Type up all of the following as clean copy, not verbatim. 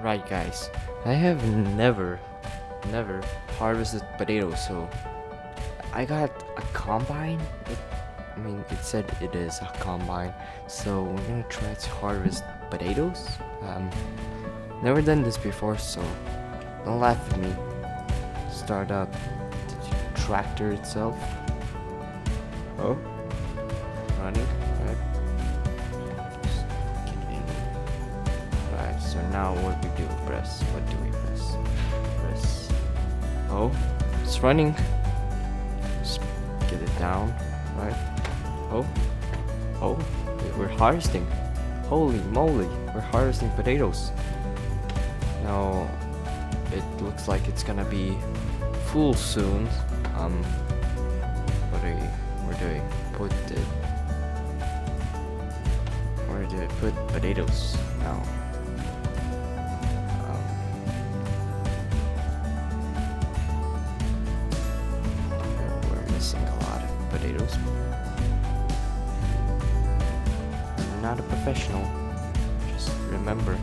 Right, guys. I have never harvested potatoes, so I got a combine. It said it is a combine, so we're gonna try to harvest potatoes. Never done this before, so don't laugh at me. Start up the tractor itself. Oh, running. Right. Just get in. Right. So now what we do? Press. What do we press? Press. Oh, it's running. Just get it down. Right. Oh, oh, we're harvesting. Holy moly, we're harvesting potatoes. Now, it looks like it's gonna be full soon. Where do we put it? Where do we put potatoes now? We're missing a lot of potatoes. I'm not a professional, just remember.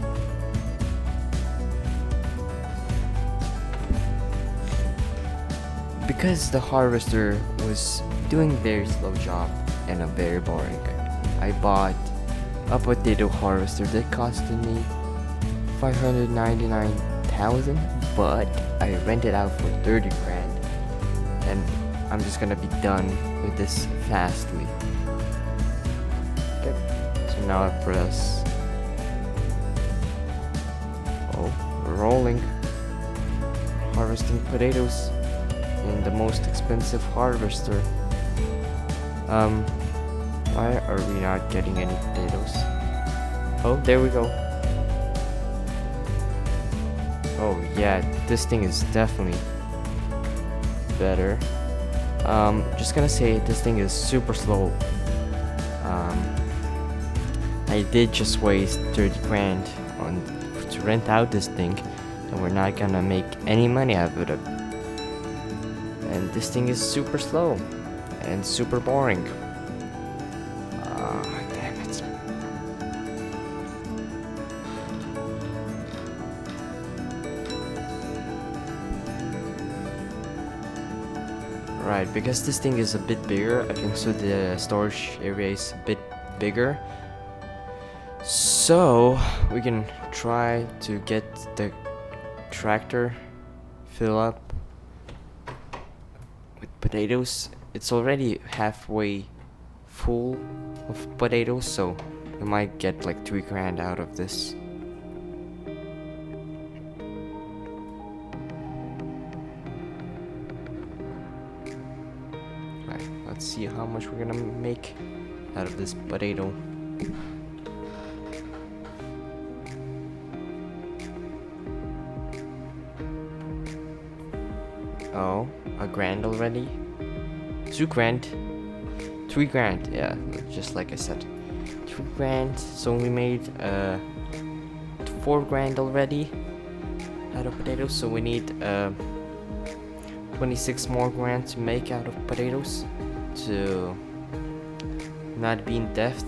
Because the harvester was doing very slow job and a very boring, I bought a potato harvester that costed me 599,000, but I rented out for 30 grand, and I'm just gonna be done with this fastly. Okay, so now I press. Oh, we're rolling, harvesting potatoes in the most expensive harvester. Why are we not getting any potatoes? Oh, there we go. Oh yeah, this thing is definitely better. Just gonna say this thing is super slow. I did just waste 30 grand to rent out this thing, and we're not gonna make any money out of it. And this thing is super slow and super boring. Damn it. Right, because this thing is a bit bigger, I think so the storage area is a bit bigger. So we can try to get the tractor fill up with potatoes. It's already halfway full of potatoes, so we might get like 3 grand out of this. Right, let's see how much we're gonna make out of this potato. Oh, a grand already? 2 grand? 3 grand, yeah, just like I said. 2 grand, so we made 4 grand already out of potatoes, so we need 26 more grand to make out of potatoes to not be in debt.